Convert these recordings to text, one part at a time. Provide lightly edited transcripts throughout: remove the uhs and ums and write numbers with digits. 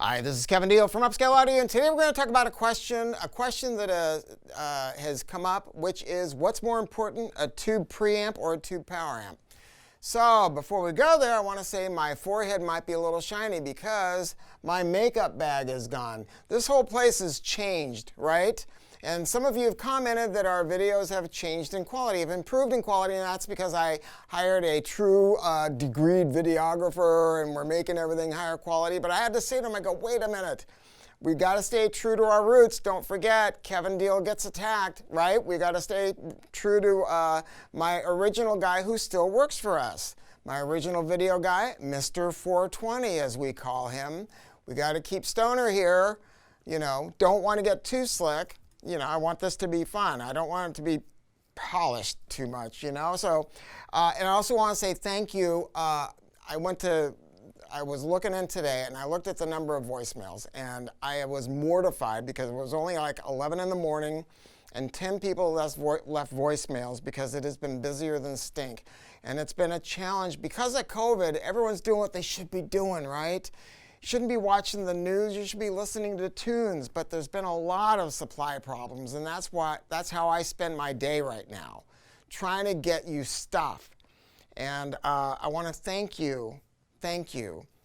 Hi, this is Kevin Deal from Upscale Audio, and today we're going to talk about a question that has come up, which is what's more important, a tube preamp or a tube power amp? So before we go there, I want to say my forehead might be a little shiny because my makeup bag is gone. This whole place has changed, right? And some of you have commented that our videos have changed in quality, have improved in quality, and that's because I hired a true degreed videographer and we're making everything higher quality. But I had to say to him, I go, wait a minute. We got to stay true to our roots. Don't forget, Kevin Deal gets attacked, right? We got to stay true to my original guy who still works for us. My original video guy, Mr. 420, as we call him. We got to keep stoner here. You know, don't want to get too slick. You know, I want this to be fun. I don't want it to be polished too much, you know. So, and I also want to say thank you. I was looking in today and I looked at the number of voicemails and I was mortified because it was only like 11 in the morning and 10 people left voicemails because it has been busier than stink. And it's been a challenge because of COVID. Everyone's doing what they should be doing, right? You shouldn't be watching the news, you should be listening to tunes, but there's been a lot of supply problems, and that's how I spend my day right now, trying to get you stuff. And I want to thank you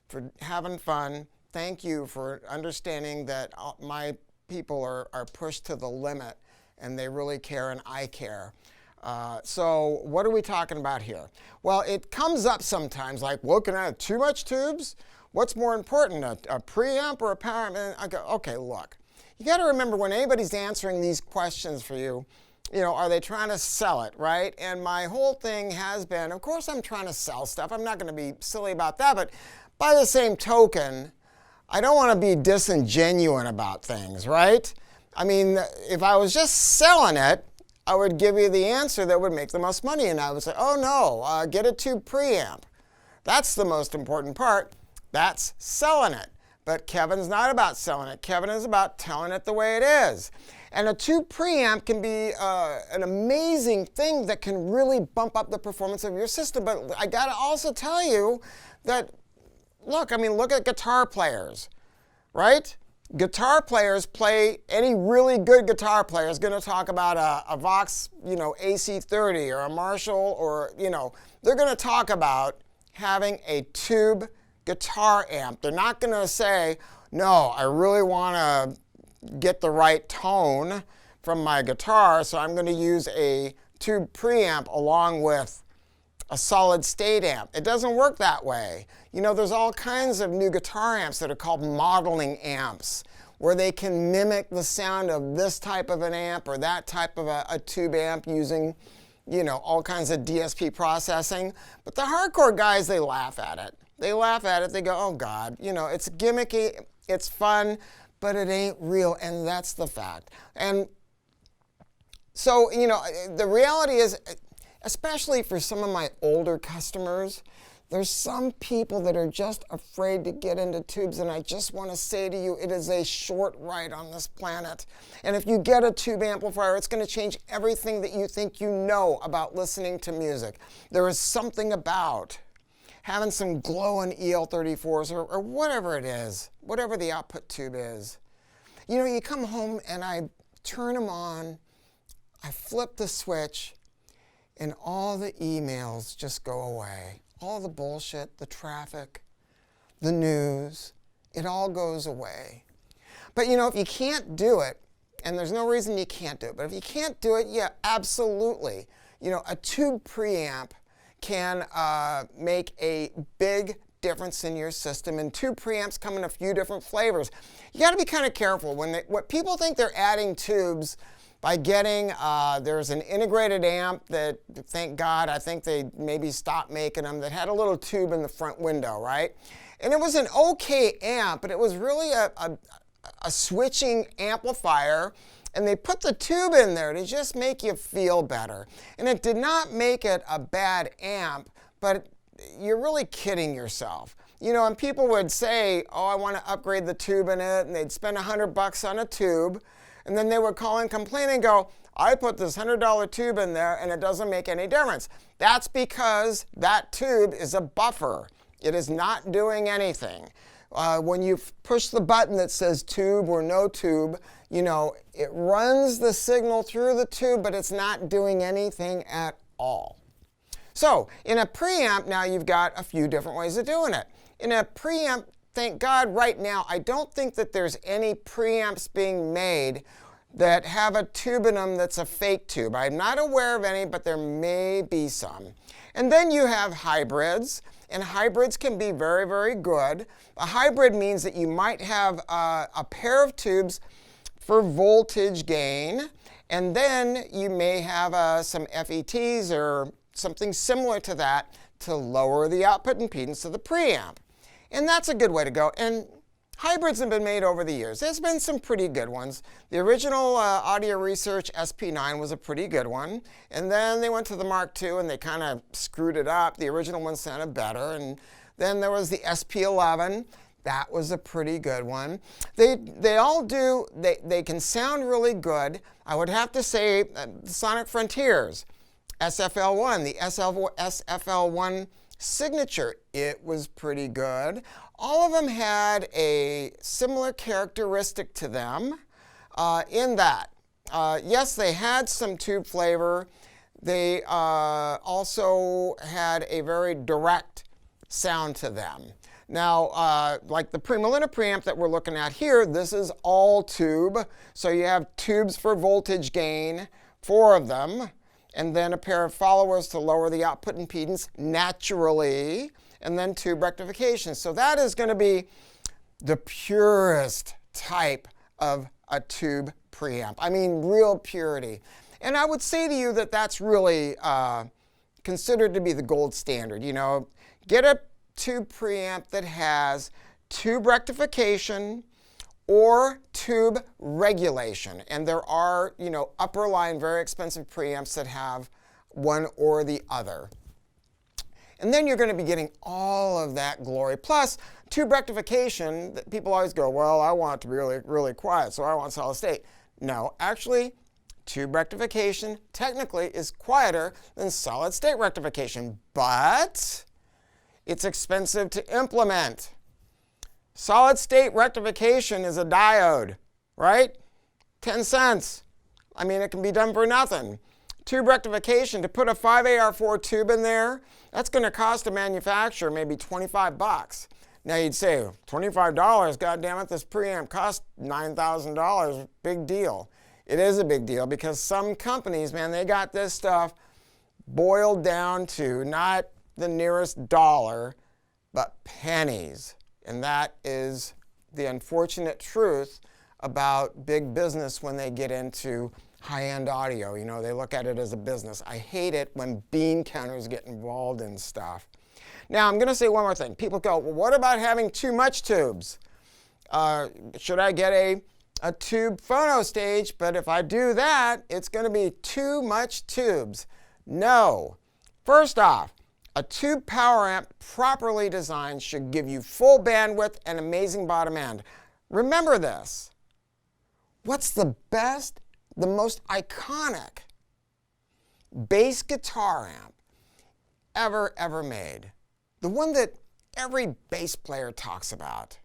for having fun. Thank you for understanding that my people are pushed to the limit, and they really care, and I care. So what are we talking about here? Well, it comes up sometimes, like looking at too much tubes. What's more important, a preamp or a power amp? And I go, okay, look, you got to remember when anybody's answering these questions for you, you know, are they trying to sell it, right? And my whole thing has been, of course I'm trying to sell stuff. I'm not going to be silly about that, but by the same token, I don't want to be disingenuous about things, right? I mean, if I was just selling it, I would give you the answer that would make the most money, and I would say, oh no, get a tube preamp. That's the most important part. That's selling it. But Kevin's not about selling it. Kevin is about telling it the way it is. And a tube preamp can be an amazing thing that can really bump up the performance of your system. But I got to also tell you that, look, I mean, look at guitar players, right? Guitar players any really good guitar player is going to talk about a Vox, you know, AC30 or a Marshall, or, you know, they're going to talk about having a tube guitar amp. They're not going to say, no, I really want to get the right tone from my guitar, so I'm going to use a tube preamp along with a solid state amp. It doesn't work that way. You know, there's all kinds of new guitar amps that are called modeling amps, where they can mimic the sound of this type of an amp or that type of a tube amp using, you know, all kinds of DSP processing. But the hardcore guys, they laugh at it. They laugh at it, they go, oh God, you know, it's gimmicky, it's fun, but it ain't real, and that's the fact. And so, you know, the reality is, especially for some of my older customers, there's some people that are just afraid to get into tubes, and I just want to say to you, it is a short ride on this planet. And if you get a tube amplifier, it's going to change everything that you think you know about listening to music. There is something about having some glowing EL34s or whatever it is, whatever the output tube is. You know, you come home and I turn them on, I flip the switch, and all the emails just go away. All the bullshit, the traffic, the news, it all goes away. But you know, if you can't do it, and there's no reason you can't do it, but if you can't do it, yeah, absolutely. You know, a tube preamp can make a big difference in your system, and tube preamps come in a few different flavors. You got to be kind of careful what people think they're adding tubes by getting. There's an integrated amp that, thank God, I think they maybe stopped making them, that had a little tube in the front window, right? And it was an okay amp, but it was really a switching amplifier. And they put the tube in there to just make you feel better. And it did not make it a bad amp, but you're really kidding yourself. You know, and people would say, oh, I want to upgrade the tube in it, and they'd spend $100 on a tube, and then they would call and complain and go, I put this $100 tube in there, and it doesn't make any difference. That's because that tube is a buffer. It is not doing anything. When you push the button that says tube or no tube, it runs the signal through the tube, but it's not doing anything at all. So in a preamp, now you've got a few different ways of doing it. In a preamp, thank God right now, I don't think that there's any preamps being made that have a tube in them that's a fake tube. I'm not aware of any, but there may be some. And then you have hybrids, and hybrids can be very, very good. A hybrid means that you might have a pair of tubes for voltage gain, and then you may have some FETs or something similar to that to lower the output impedance of the preamp. And that's a good way to go. And hybrids have been made over the years. There's been some pretty good ones. The original Audio Research SP9 was a pretty good one. And then they went to the Mark II and they kind of screwed it up. The original one sounded better. And then there was the SP11. That was a pretty good one. They all do, they can sound really good. I would have to say Sonic Frontiers, SFL1, the SFL1 Signature, it was pretty good. All of them had a similar characteristic to them in that, yes, they had some tube flavor. They also had a very direct sound to them. Now, like the Premolina preamp that we're looking at here, this is all tube. So you have tubes for voltage gain, 4 of them, and then a pair of followers to lower the output impedance naturally, and then tube rectification. So that is going to be the purest type of a tube preamp. I mean, real purity. And I would say to you that that's really considered to be the gold standard. Get a tube preamp that has tube rectification or tube regulation. And there are, upper line, very expensive preamps that have one or the other. And then you're going to be getting all of that glory. Plus, tube rectification, people always go, well, I want it to be really, really quiet, so I want solid state. No, actually, tube rectification technically is quieter than solid state rectification, but it's expensive to implement. Solid state rectification is a diode, right? 10 cents. I mean, it can be done for nothing. Tube rectification, to put a 5AR4 tube in there, that's going to cost a manufacturer maybe 25 bucks. Now you'd say, $25, God damn it, this preamp cost $9,000, big deal. It is a big deal because some companies, man, they got this stuff boiled down to not the nearest dollar, but pennies. And that is the unfortunate truth about big business when they get into high-end audio. They look at it as a business. I hate it when bean counters get involved in stuff. Now, I'm going to say one more thing. People go, well, what about having too much tubes? Should I get a tube phono stage? But if I do that, it's going to be too much tubes. No. First off, a tube power amp properly designed should give you full bandwidth and amazing bottom end. Remember this. What's the best, the most iconic bass guitar amp ever made? The one that every bass player talks about.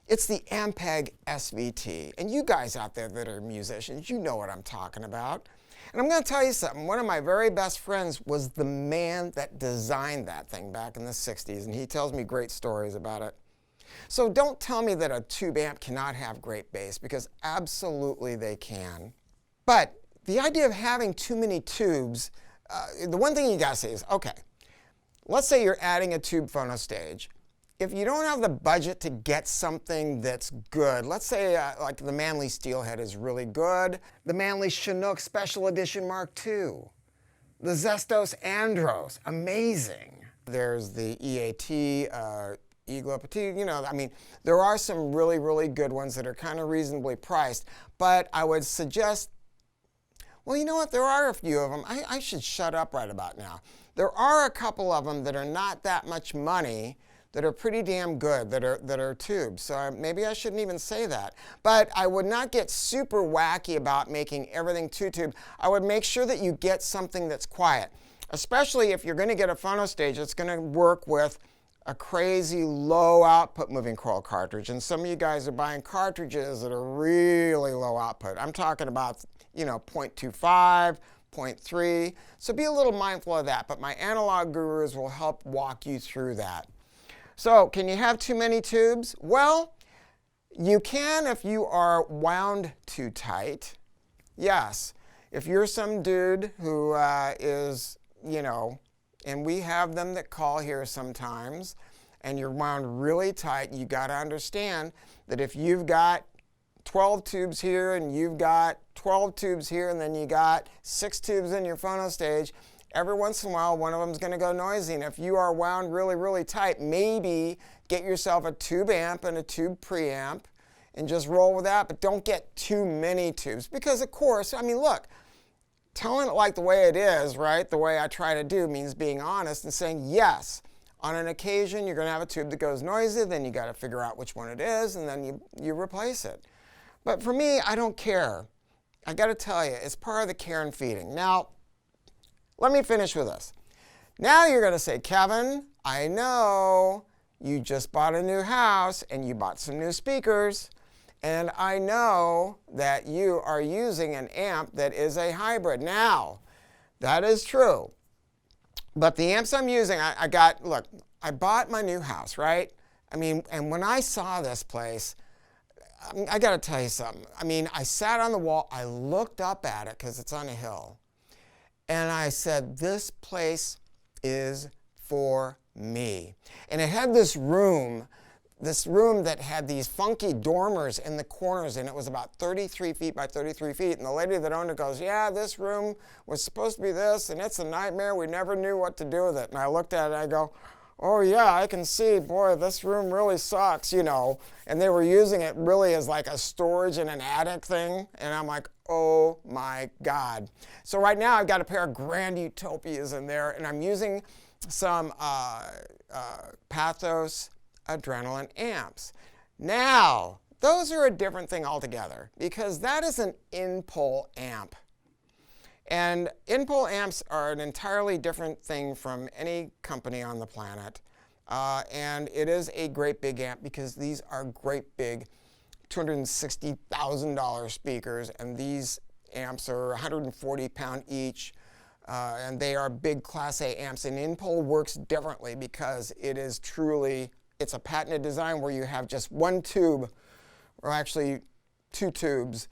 It's the Ampeg SVT. And you guys out there that are musicians, you know what I'm talking about. And I'm going to tell you something. One of my very best friends was the man that designed that thing back in the 60s, and he tells me great stories about it. So don't tell me that a tube amp cannot have great bass, because absolutely they can. But the idea of having too many tubes, the one thing you got to say is, okay, let's say you're adding a tube phono stage. If you don't have the budget to get something that's good, let's say like the Manley Steelhead is really good, the Manley Chinook Special Edition Mark II, the Zestos Andros, amazing. There's the EAT, Eagle Petit, I mean, there are some really, really good ones that are kind of reasonably priced, but I would suggest, well, you know what, there are a few of them. I should shut up right about now. There are a couple of them that are not that much money, that are pretty damn good, that are tubes. So maybe I shouldn't even say that. But I would not get super wacky about making everything two-tube. I would make sure that you get something that's quiet, especially if you're going to get a phono stage that's going to work with a crazy low output moving coil cartridge, and some of you guys are buying cartridges that are really low output. I'm talking about, 0.25, 0.3, so be a little mindful of that, but my analog gurus will help walk you through that. So can you have too many tubes? Well, you can if you are wound too tight. Yes, if you're some dude who is, and we have them that call here sometimes, and you're wound really tight, you got to understand that if you've got 12 tubes here and you've got 12 tubes here and then you got 6 tubes in your phono stage, every once in a while one of them is going to go noisy. And if you are wound really, really tight, maybe get yourself a tube amp and a tube preamp and just roll with that, but don't get too many tubes because, of course, look, telling it like the way it is, right, the way I try to do means being honest and saying, yes, on an occasion you're going to have a tube that goes noisy, then you got to figure out which one it is, and then you replace it. But for me, I don't care. I got to tell you, it's part of the care and feeding. Now, let me finish with this. Now you're going to say, Kevin, I know you just bought a new house and you bought some new speakers, and I know that you are using an amp that is a hybrid. Now, that is true. But the amps I'm using, look, I bought my new house, right? And when I saw this place, I got to tell you something. I sat on the wall, I looked up at it because it's on a hill, and I said, this place is for me. And it had this room that had these funky dormers in the corners, and it was about 33 feet by 33 feet. And the lady that owned it goes, yeah, this room was supposed to be this, and it's a nightmare. We never knew what to do with it. And I looked at it, and I go, oh yeah, I can see, boy, this room really sucks, And they were using it really as like a storage in an attic thing. And I'm like, oh my God. So right now I've got a pair of Grand Utopias in there, and I'm using some Pathos Adrenaline amps. Now, those are a different thing altogether because that is an in-pole amp. And in-pole amps are an entirely different thing from any company on the planet. And it is a great big amp because these are great big $260,000 speakers, and these amps are 140 pound each. And they are big Class A amps. And in-pole works differently because it's a patented design where you have just one tube, or actually 2 tubes,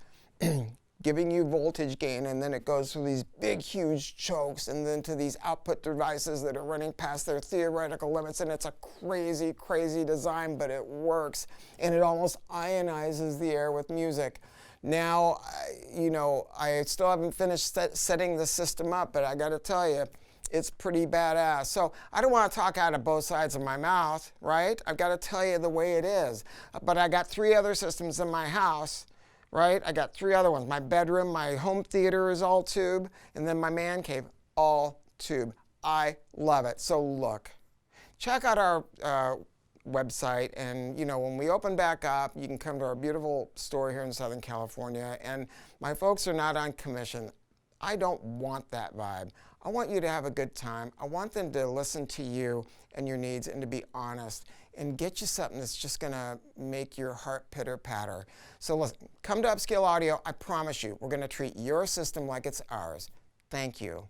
giving you voltage gain, and then it goes through these big, huge chokes and then to these output devices that are running past their theoretical limits. And it's a crazy, crazy design, but it works, and it almost ionizes the air with music. Now, I still haven't finished setting the system up, but I got to tell you, it's pretty badass. So I don't want to talk out of both sides of my mouth, right? I've got to tell you the way it is. But I got 3 other systems in my house, right? I got 3 other ones. My bedroom, my home theater is all tube, and then my man cave, all tube. I love it. So look, check out our website, and when we open back up, you can come to our beautiful store here in Southern California, and my folks are not on commission. I don't want that vibe. I want you to have a good time. I want them to listen to you and your needs and to be honest and get you something that's just going to make your heart pitter-patter. So listen, come to Upscale Audio. I promise you, we're going to treat your system like it's ours. Thank you.